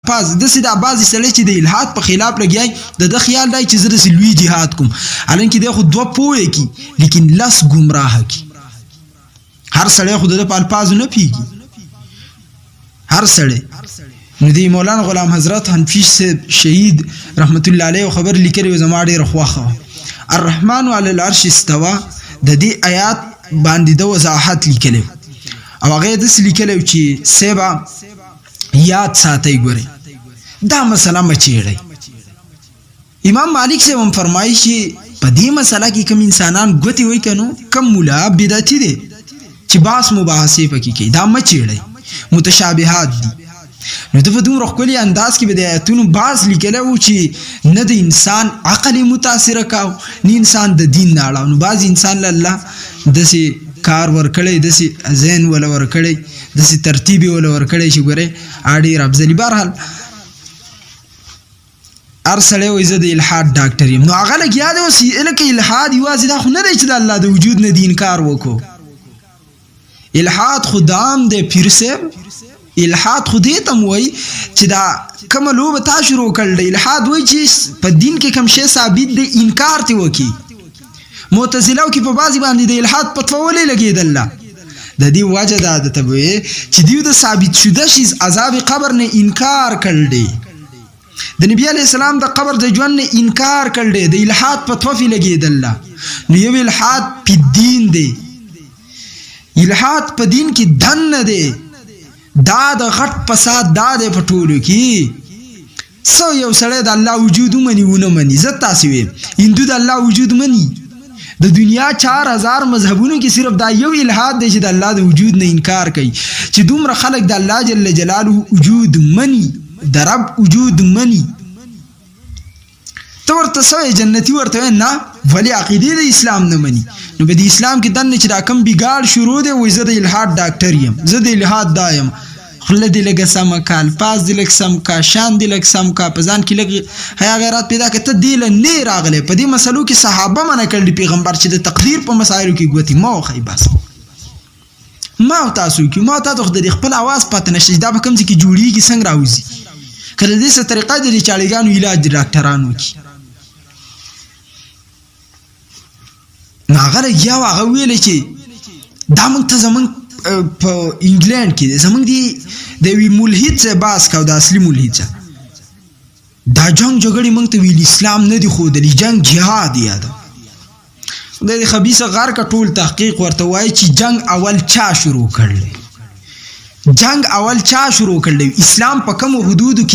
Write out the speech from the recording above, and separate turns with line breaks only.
پاز داسې دا بعضې سړی چې د الحاد په خلاف لګیای د خیال دی چې زه داسې لوی جهاد کوم حالانکې دی خو 2 پوهې کی لیکن 10 ګمراه کی هر سړی خو د په الفاظو نه پیږي هر سړی نو دی مولانا غلام حضرت حنفی صاحب شهید رحمت الله علیه خبر لیکلی و زما ډېره خوښه الرحمن علی العرش استوى د دې آیات باندې د وضاحت لیکلی او هغه داسې لیکلی چې سیبا یاد ساتئ ګورئ دا مسله مه چیړئ امام مالک صاحب هم فرمایي چې په دې مسله کې کوم انسانان ګوتې وایي که نو کم ملا بدعتي دی چې باس مباحثې پکې کوي دا مه چیړئ متشابهات دي نو د په دومره ښکلي انداز کې به د آیتونو بعض لیکلی و چې نه د انسان عقل یې متاثره کاو نه انسان د دین نه اړاو نو بعض انسان له الله داسې کار ورکړی داسې ذهن وله ورکړی داسې ترتیب یې وله ورکړی چې ګورئ ډېر افضلي بهرحال هر سړی وایي زه د الحاد ډاکټر یم نو هغه لږ یاد اوس لکه الحاد یوازې دا خو نه دی چې د الله د وجود نه د انکار وکړو الحاد خو دام دی پیر صاحب الحاد خو دې ته م وایي چې دا کومه لوبه تا شروع کړل دی الحاد وایي چې په دین کې کوم شی ثابت دی انکار ترې وکړي معتزله کې په بعضې باندې د الحاد فتوا ولې لګېدله د دې وجه دا ده ته به وایي چې دوی د ثابت شده شي عذاب قبر نه انکار کړل دی د نبی علیه السلام د قبر د ژوند نه انکار کړل دی د الحاد فتوا پې لګېدله نو یو الحاد په دین دی الحاد په دین کې دن نه دی دا د غټ فساد دا دی په ټولو کې څه یو سړی د الله وجود ومني ونه مني زه تاسې ویم هندو د الله وجود مني د دنیا 4000 مذهبونو کې صرف دا یو الحاد دی چې د الله د وجود نه انکار کوي چې دومره خلک د الله جل جلاله وجود مني د رب وجود مني ته ورته څه جنتي ورته نه ولې عقیدې د اسلام نه مني نو به د اسلام کې دننه چې دا کم بګاړ شروع دی وایي زه د الحاد ډاکټر یم زه د الحاد دا یم خوله دې لږه سمه کا الفاظ دې لږ سم کا شان دې لږ سم کا په ځان کې لږ حیا غیرات پیدا کړه ته دې له نه راغلی په دې مسلو کې صحابه منع کړل پیغمبر چې د تقدیر په مسایلو کې ګوتې مه وښئ بس ما او تاسو کې ما تاسو د خپل اواز پته نشي دا په کوم ځای کې جوړیږي څنګه راوځي که د دې څه طریقه د چاړېګانو علاج د ډاکټرانو کې نو هغه لګیا و هغه ویلی چې دا موږ ته زموږ په انګلینډ کې زموږ د یوې ملحد څخه بحث کوو د اصلي ملحد څخه دا جنګ جګړې موږ ته ویل اسلام نه دي ښودلی جنګ جهاد یاده خدای دې خبیثه غر که ټول تحقیق ورته وایي چې جنګ اول چا شروع کړلی جنګ اول چا شروع کړلی اسلام په کومو حدودو کې